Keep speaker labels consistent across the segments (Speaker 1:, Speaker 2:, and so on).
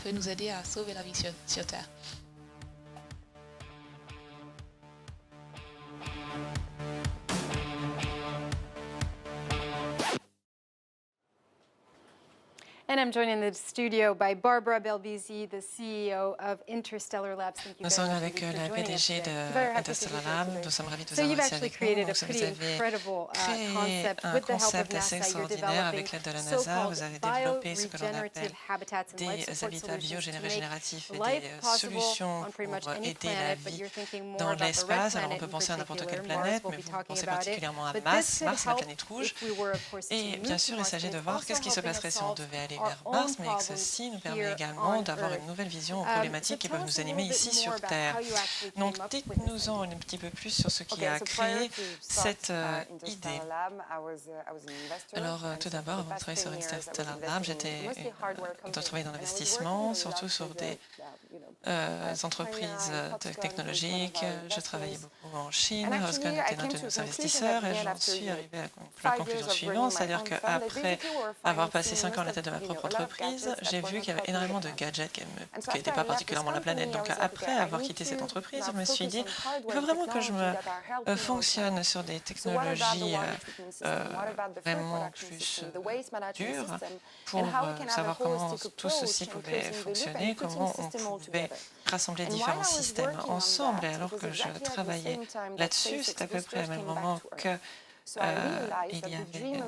Speaker 1: peut nous aider à sauver la vie sur Terre.
Speaker 2: And I'm joined in the studio by Barbara Belbisi, the CEO of Interstellar Labs. Thank you
Speaker 3: Nous
Speaker 2: very
Speaker 3: sommes
Speaker 2: much
Speaker 3: avec
Speaker 2: for
Speaker 3: la
Speaker 2: joining us
Speaker 3: PDG
Speaker 2: today.
Speaker 3: de
Speaker 2: Very happy to
Speaker 3: Interstellar
Speaker 2: be here
Speaker 3: Lab.
Speaker 2: today.
Speaker 3: Nous sommes ravis de vous
Speaker 2: So you've
Speaker 3: avoir ici
Speaker 2: actually
Speaker 3: avec nous.
Speaker 2: created a
Speaker 3: Donc, vous
Speaker 2: pretty
Speaker 3: avez
Speaker 2: incredible
Speaker 3: créé
Speaker 2: concept
Speaker 3: un
Speaker 2: with the help of
Speaker 3: concept assez
Speaker 2: NASA. You're
Speaker 3: extraordinaire
Speaker 2: developing
Speaker 3: avec l'aide de la NASA.
Speaker 2: so-called
Speaker 3: Vous avez développé ce que l'on
Speaker 2: bioregenerative
Speaker 3: appelle
Speaker 2: habitats and life
Speaker 3: des
Speaker 2: support
Speaker 3: habitats
Speaker 2: solutions to make
Speaker 3: biogénératifs et
Speaker 2: life
Speaker 3: des
Speaker 2: possible
Speaker 3: solutions
Speaker 2: on pretty
Speaker 3: pour
Speaker 2: much any
Speaker 3: aider la
Speaker 2: planet, but
Speaker 3: vie
Speaker 2: you're thinking more
Speaker 3: dans
Speaker 2: about the red
Speaker 3: l'espace. Alors, on
Speaker 2: planet
Speaker 3: peut
Speaker 2: in
Speaker 3: penser à n'importe quelle
Speaker 2: particular. Mars,
Speaker 3: planète,
Speaker 2: we'll
Speaker 3: mais
Speaker 2: be
Speaker 3: vous
Speaker 2: talking
Speaker 3: pensez
Speaker 2: about it.
Speaker 3: particulièrement à
Speaker 2: But
Speaker 3: Mars,
Speaker 2: this could
Speaker 3: Mars, la
Speaker 2: help
Speaker 3: planète rouge.
Speaker 2: if we were, of course, to
Speaker 3: Et
Speaker 2: move
Speaker 3: bien
Speaker 2: to
Speaker 3: sûr, il
Speaker 2: Mars,
Speaker 3: s'agit
Speaker 2: but
Speaker 3: de
Speaker 2: it's
Speaker 3: voir
Speaker 2: also
Speaker 3: qu'est-ce qui se
Speaker 2: helping us
Speaker 3: passerait si on
Speaker 2: solve
Speaker 3: devait aller
Speaker 2: our
Speaker 3: vers
Speaker 2: own
Speaker 3: Mars, mais que
Speaker 2: problems
Speaker 3: ceci nous permet
Speaker 2: here
Speaker 3: également
Speaker 2: on
Speaker 3: d'avoir
Speaker 2: Earth.
Speaker 3: une nouvelle vision aux
Speaker 2: So
Speaker 3: problématiques qui
Speaker 2: tell
Speaker 3: peuvent
Speaker 2: us
Speaker 3: nous
Speaker 2: a
Speaker 3: animer
Speaker 2: little bit
Speaker 3: ici
Speaker 2: more
Speaker 3: sur
Speaker 2: about
Speaker 3: Terre.
Speaker 2: how you actually
Speaker 3: Donc,
Speaker 2: came up with this
Speaker 3: dites-nous-en un petit peu plus sur ce qui a créé cette idée. Alors, tout d'abord, avant de travailler sur Interstellar Lab, j'ai travaillé dans l'investissement, surtout sur des entreprises technologiques. Je travaillais beaucoup en Chine. Hosken était l'un de nos investisseurs et j'en suis arrivée à la conclusion suivante, c'est-à-dire qu'après avoir passé 5 ans à la tête de ma propre entreprise, j'ai vu qu'il y avait énormément de gadgets qui n'étaient pas particulièrement la planète. Donc, après avoir quitté cette entreprise, je me suis dit, il faut vraiment que je me fonctionne sur des technologies vraiment plus dures pour savoir comment tout ceci pouvait fonctionner, comment on pouvait rassembler différents systèmes ensemble. Et alors que je travaillais là-dessus, c'est à peu près au même moment que il y avait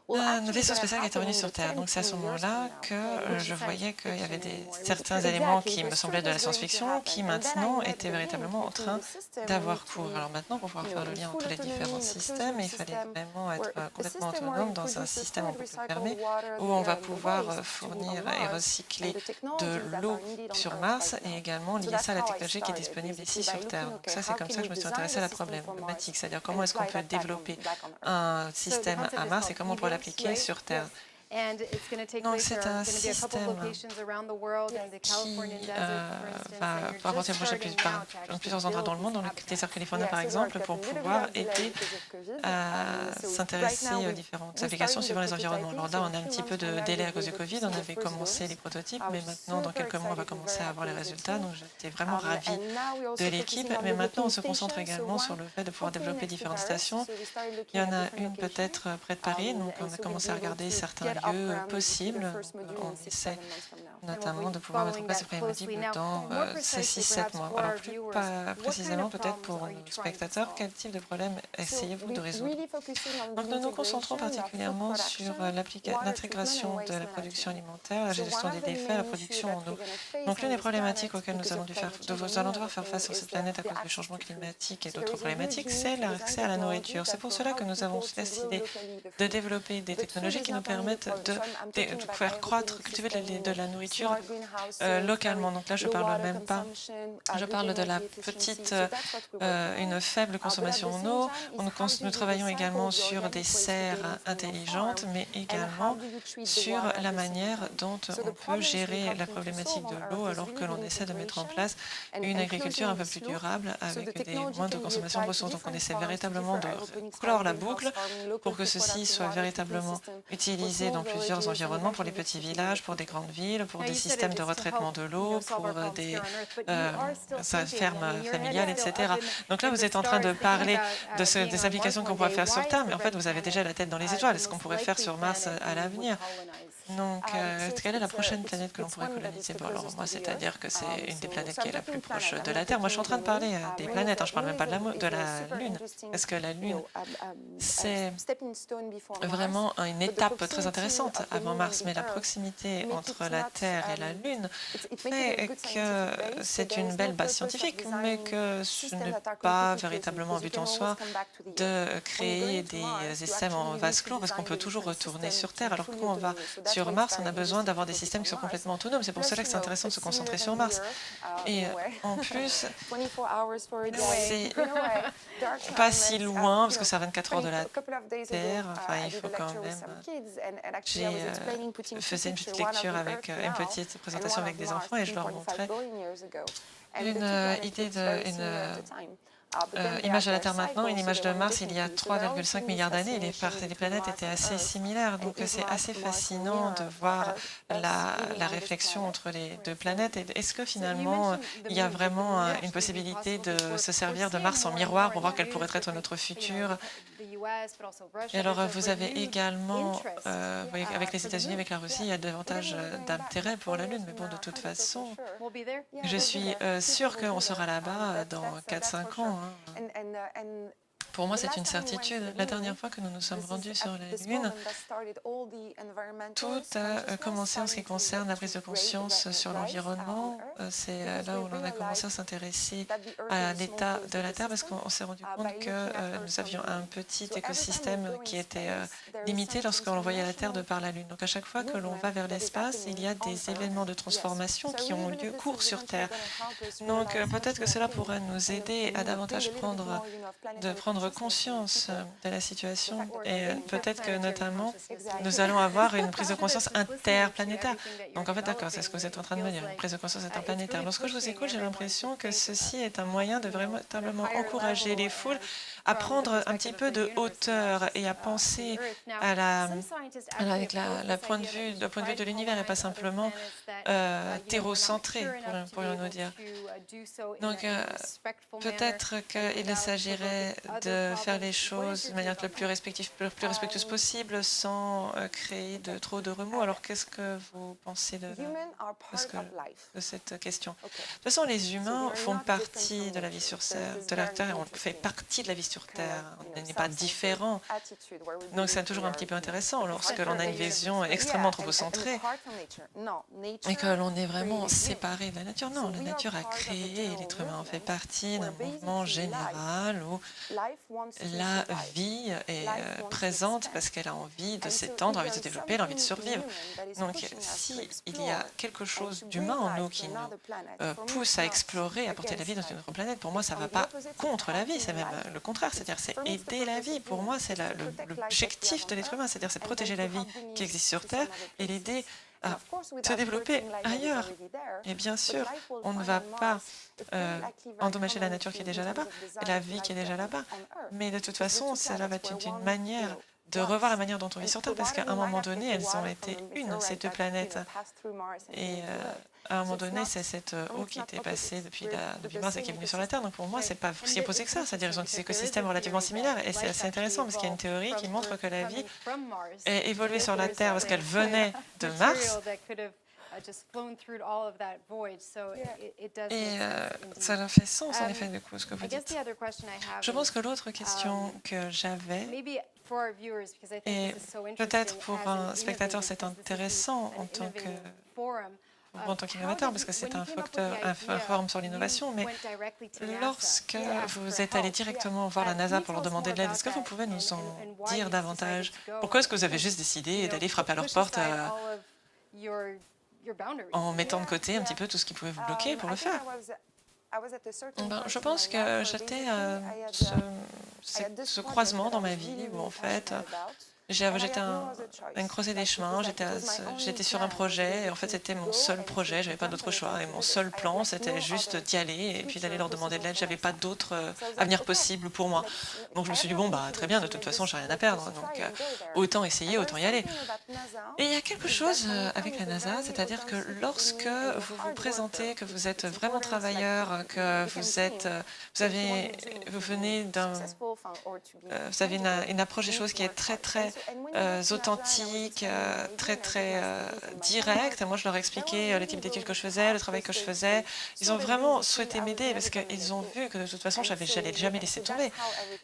Speaker 3: un vaisseau spatial qui est revenu sur Terre. Donc c'est à ce moment-là que je voyais qu'il y avait certains éléments qui me semblaient de la science-fiction qui maintenant étaient véritablement en train d'avoir cours. Alors maintenant, pour pouvoir faire le lien entre les différents systèmes, il fallait vraiment être complètement autonome dans un système un peu plus fermé où on va pouvoir fournir et recycler de l'eau sur Mars et également lier ça à la technologie qui est disponible ici sur Terre. Donc ça, c'est comme ça que je me suis intéressée à la problématique, c'est-à-dire comment est-ce qu'on peut développer un système à Mars et comment on pourrait l'appliquer sur Terre. Donc c'est un système qui va apporter un projet dans plusieurs endroits dans le monde, dans le désert californien par exemple, pour pouvoir aider à s'intéresser aux différentes applications suivant les environnements. Alors là, on a un petit peu de délai à cause du Covid, on avait commencé les prototypes, mais maintenant, dans quelques mois, on va commencer à avoir les résultats. Donc j'étais vraiment ravie de l'équipe. Mais maintenant, on se concentre également sur le fait de pouvoir développer différentes stations. Il y en a une peut-être près de Paris, donc on a commencé à regarder certains lieux possibles. On essaie notamment de pouvoir mettre en place ces problématiques dans ces 6-7 mois. Alors plus précisément peut-être pour nos spectateurs, quel type de problème essayez-vous de résoudre? Donc nous nous concentrons particulièrement sur l'intégration de la production alimentaire, la gestion des déchets, la production en eau. Donc l'une des problématiques auxquelles nous allons devoir faire face sur cette planète à cause du changement climatique et d'autres problématiques, c'est l'accès à la nourriture. C'est pour cela que nous avons décidé de développer des technologies qui nous permettent de faire croître, cultiver de la nourriture localement. Donc là, je parle même pas, je parle de la petite, une faible consommation en eau. Nous travaillons également sur des serres intelligentes, mais également sur la manière dont on peut gérer la problématique de l'eau alors que l'on essaie de mettre en place une agriculture un peu plus durable avec des moins de consommation de ressources. Donc on essaie véritablement de clore la boucle pour que ceci soit véritablement utilisé dans plusieurs environnements, pour les petits villages, pour des grandes villes, pour des systèmes de retraitement de l'eau, pour des fermes familiales, etc. Donc là, vous êtes en train de parler des applications qu'on pourrait faire sur Terre, mais en fait, vous avez déjà la tête dans les étoiles. Ce qu'on pourrait faire sur Mars à l'avenir. Donc, quelle est la prochaine planète que l'on pourrait coloniser? Bon, alors moi, c'est-à-dire que c'est une des planètes qui est la plus proche de la Terre. Moi, je suis en train de parler des planètes, hein, je ne parle même pas de la Lune, parce que la Lune, c'est vraiment une étape très intéressante avant Mars, mais la proximité entre la Terre et la Lune fait que c'est une belle base scientifique, mais que ce n'est pas véritablement un but en soi de créer des systèmes en vase clos, parce qu'on peut toujours retourner sur Terre, alors que quand on va sur Mars, on a besoin d'avoir des systèmes qui sont complètement autonomes. C'est pour cela que c'est intéressant de se concentrer sur Mars. Et en plus, c'est pas si loin, parce que c'est à 24 heures de la Terre. Enfin, il faut quand même... J'ai faisais une petite lecture avec une petite présentation avec des enfants et je leur montrais une idée image de la Terre maintenant, une image de Mars il y a 3,5 milliards d'années, les planètes étaient assez similaires. Donc c'est assez fascinant de voir la réflexion entre les deux planètes. Est-ce que finalement, il y a vraiment une possibilité de se servir de Mars en miroir pour voir quel pourrait être notre futur? Et alors, vous avez également, avec les États-Unis, avec la Russie, il y a davantage d'intérêt pour la Lune. Mais bon, de toute façon, je suis sûre qu'on sera là-bas dans 4-5 ans. Pour moi, c'est une certitude. La dernière fois que nous nous sommes rendus sur la Lune, tout a commencé en ce qui concerne la prise de conscience sur l'environnement. C'est là où l'on a commencé à s'intéresser à l'état de la Terre parce qu'on s'est rendu compte que nous avions un petit écosystème qui était limité lorsqu'on voyait la Terre de par la Lune. Donc à chaque fois que l'on va vers l'espace, il y a des événements de transformation qui ont lieu court sur Terre. Donc peut-être que cela pourrait nous aider à davantage prendre conscience de la situation et peut-être que notamment nous allons avoir une prise de conscience interplanétaire. Donc en fait, d'accord, c'est ce que vous êtes en train de me dire, une prise de conscience interplanétaire. Lorsque je vous écoute, j'ai l'impression que ceci est un moyen de véritablement encourager les foules à prendre un petit peu de hauteur et à penser avec le point de vue de l'univers et pas simplement terrocentré, pourrions-nous dire. Donc peut-être qu'il s'agirait de faire les choses de manière le plus respectueuse possible sans créer trop de remous. Alors qu'est-ce que vous pensez de cette question? De toute façon, les humains font partie de la vie sur Terre, on fait partie de la vie sur Terre, on n'est pas différent. Donc c'est toujours un petit peu intéressant lorsque l'on a une vision extrêmement anthropocentrée et que l'on est vraiment séparé de la nature. Non, la nature a créé, l'être humain en fait partie d'un mouvement général où la vie est présente parce qu'elle a envie de s'étendre, envie de se développer, elle a envie de survivre. Donc s'il y a quelque chose d'humain en nous qui nous pousse à explorer, à porter la vie dans une autre planète, pour moi ça ne va pas contre la vie, c'est même le contraire, c'est-à-dire c'est aider la vie. Pour moi c'est l'objectif de l'être humain, c'est-à-dire c'est protéger la vie qui existe sur Terre et l'aider à se développer ailleurs. Et bien sûr, on ne va pas endommager la nature qui est déjà là-bas, la vie qui est déjà là-bas. Mais de toute façon, cela va être une manière de revoir la manière dont on vit sur Terre, parce qu'à un moment donné, elles ont été ces deux planètes. Et à un moment donné, c'est cette eau qui était passée depuis Mars et qui est venue sur la Terre. Donc pour moi, c'est pas si opposé que ça. C'est-à-dire qu'ils ont des écosystèmes relativement similaires. Et c'est assez intéressant, parce qu'il y a une théorie qui montre que la vie est évoluée sur la Terre parce qu'elle venait de Mars. Et ça fait sens, en effet, du coup, ce que vous dites. Je pense que l'autre question que j'avais, et peut-être pour un spectateur, c'est intéressant en tant qu'innovateur, parce que c'est un forum sur l'innovation, mais lorsque vous êtes allé directement voir la NASA pour leur demander de l'aide, est-ce que vous pouvez nous en dire davantage? Pourquoi est-ce que vous avez juste décidé d'aller frapper à leur porte en mettant de côté un petit peu tout ce qui pouvait vous bloquer pour le faire? Je pense que j'étais à ce croisement dans ma vie où en fait j'étais à une croisée des chemins, j'étais sur un projet et en fait c'était mon seul projet, j'avais pas d'autre choix et mon seul plan c'était juste d'y aller et puis d'aller leur demander de l'aide, j'avais pas d'autre avenir possible pour moi. Donc je me suis dit bon bah très bien, de toute façon j'ai rien à perdre, donc autant essayer, autant y aller. Et il y a quelque chose avec la NASA, c'est-à-dire que lorsque vous vous présentez, que vous êtes vraiment travailleur, que vous avez une approche des choses qui est très authentique, très directe. Moi, je leur ai expliqué les types d'études que je faisais, le travail que je faisais. Ils ont vraiment souhaité m'aider parce qu'ils ont vu que de toute façon, j'allais jamais laisser tomber.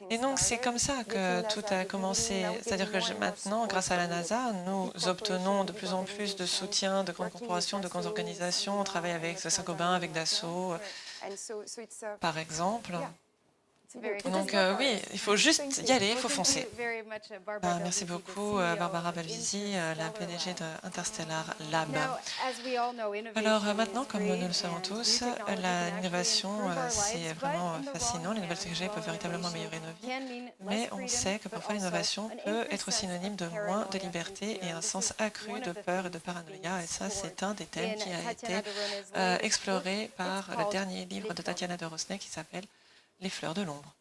Speaker 3: Et donc, c'est comme ça que tout a commencé. C'est-à-dire que maintenant, grâce à la NASA, nous obtenons de plus en plus de soutien de grandes corporations, de grandes organisations. On travaille avec Saint-Gobain, avec Dassault, par exemple. Donc oui, il faut juste y aller, il faut foncer. Merci beaucoup Barbara Belvisi, la PDG d'Interstellar Lab. Alors maintenant, comme nous le savons tous, l'innovation c'est vraiment fascinant, les nouvelles technologies peuvent véritablement améliorer nos vies, mais on sait que parfois l'innovation peut être synonyme de moins de liberté et un sens accru de peur et de paranoïa, et ça c'est un des thèmes qui a été exploré par le dernier livre de Tatiana de Rosnay qui s'appelle les fleurs de l'ombre.